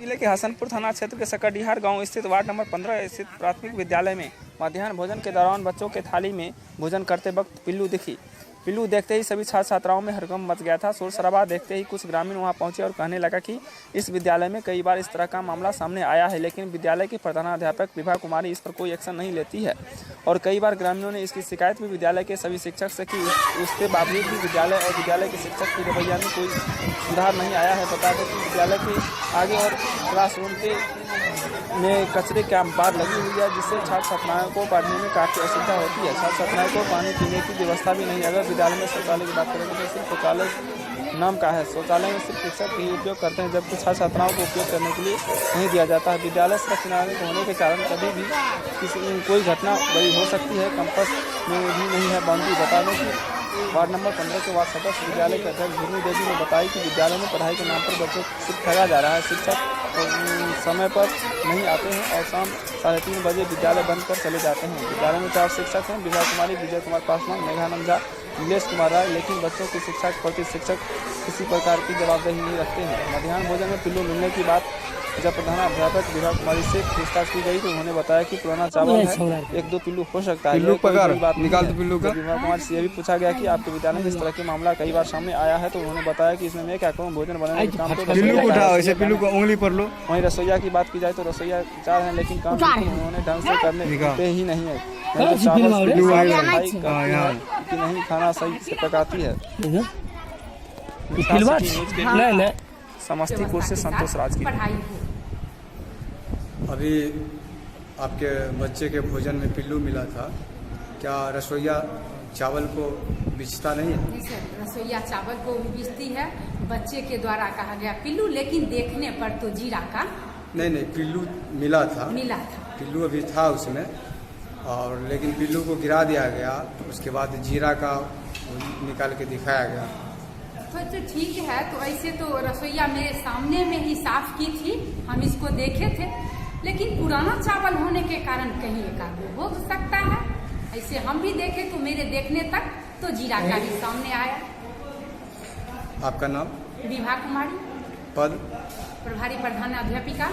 जिले के हसनपुर थाना क्षेत्र के सकरडीहार गांव स्थित वार्ड नंबर 15 स्थित प्राथमिक विद्यालय में मध्याह्न भोजन के दौरान बच्चों के थाली में भोजन करते वक्त पिल्लू दिखी। पिल्लू देखते ही सभी छात्र छात्राओं में हड़कंप मच गया था। शोर शराबा देखते ही कुछ ग्रामीण वहां पहुंचे और कहने लगा कि इस विद्यालय में कई बार इस तरह का मामला सामने आया है, लेकिन विद्यालय की प्रधानाध्यापक विभा कुमारी इस पर कोई एक्शन नहीं लेती है। और कई बार ग्रामीणों ने इसकी शिकायत भी विद्यालय के सभी शिक्षक से की। उसके बावजूद भी विद्यालय और विद्यालय के शिक्षक की रवैया में कोई सुधार नहीं आया है। बता दें कि विद्यालय के आगे और क्लासरूम के में कचरे की बार लगी हुई है, जिससे छात्र छात्राओं को पढ़ने में काफ़ी असुविधा होती है। छात्र छात्राओं को पानी पीने की व्यवस्था भी नहीं। अगर विद्यालय में शौचालय की बात करेंगे तो सिर्फ शौचालय नाम का है। शौचालय में सिर्फ शिक्षक ही उपयोग करते हैं, जबकि छात्र छात्राओं को उपयोग करने के लिए नहीं दिया जाता है। विद्यालय सड़क किनारे होने के कारण कभी भी कोई घटना बड़ी हो सकती है। कैंपस में भी नहीं है बाउंड्री। बता दें कि वार्ड नंबर 15 के वार्ड सदस्य विद्यालय के अध्यक्ष झुन्नू देवी ने बताया कि विद्यालय में पढ़ाई के नाम पर बच्चों को सिर्फ ठगा जा रहा है। शिक्षक समय पर नहीं आते हैं और शाम 3:30 बजे विद्यालय बंद कर चले जाते हैं। विद्यालय में 4 शिक्षक हैं: विभा कुमारी, विजय कुमार पासवान, मेघानंद झा, नीलेश कुमार राय, लेकिन बच्चों की शिक्षा के प्रति शिक्षक किसी प्रकार की जवाबदेही नहीं रखते हैं। मध्याह्न भोजन में पिल्लू मिलने की बात जब प्रधानाध्यापक विभा कुमारी से पूछताछ की गई तो उन्होंने बताया कि पुराना चावल है, 1-2 पिल्लू हो सकता है। पिल्लू पकड़ बात निकाल दो पिल्लू का। विभा कुमारी से यह भी पूछा गया कि आपके विद्यालय में इस तरह के मामला कई बार सामने आया है, तो उन्होंने बताया कि इसमें मैं क्या करूँ, भोजन बनाने के काम तो पिल्लू को उठाओ, ऐसे पिल्लू को उंगली पर लो। वहीं रसोईया की बात की जाए तो रसोईया 4 हैं, लेकिन काम उन्होंने ढंग से करने देते ही नहीं है। कि नहीं खाना सही से पकाती है। समस्तीपुर से संतोष राज की। अभी आपके बच्चे के भोजन में पिल्लू मिला था, क्या रसोईया चावल को बेचता नहीं है? नहीं सर, रसोईया चावल को भी बेचती है। बच्चे के द्वारा कहा गया पिल्लू, लेकिन देखने पर तो जीरा का नहीं, पिल्लू मिला था। पिल्लू अभी था उसमें, और लेकिन पिल्लू को गिरा दिया गया। उसके बाद जीरा का निकाल के दिखाया गया। तो ठीक है, तो ऐसे तो रसोईया मेरे सामने में ही साफ की थी, हम इसको देखे थे, लेकिन पुराना चावल होने के कारण कहीं एकाध हो सकता है। ऐसे हम भी देखे तो मेरे देखने तक तो जीरा का भी सामने आया। आपका नाम? विभा कुमारी, पद? प्रभारी प्रधानाध्यापिका।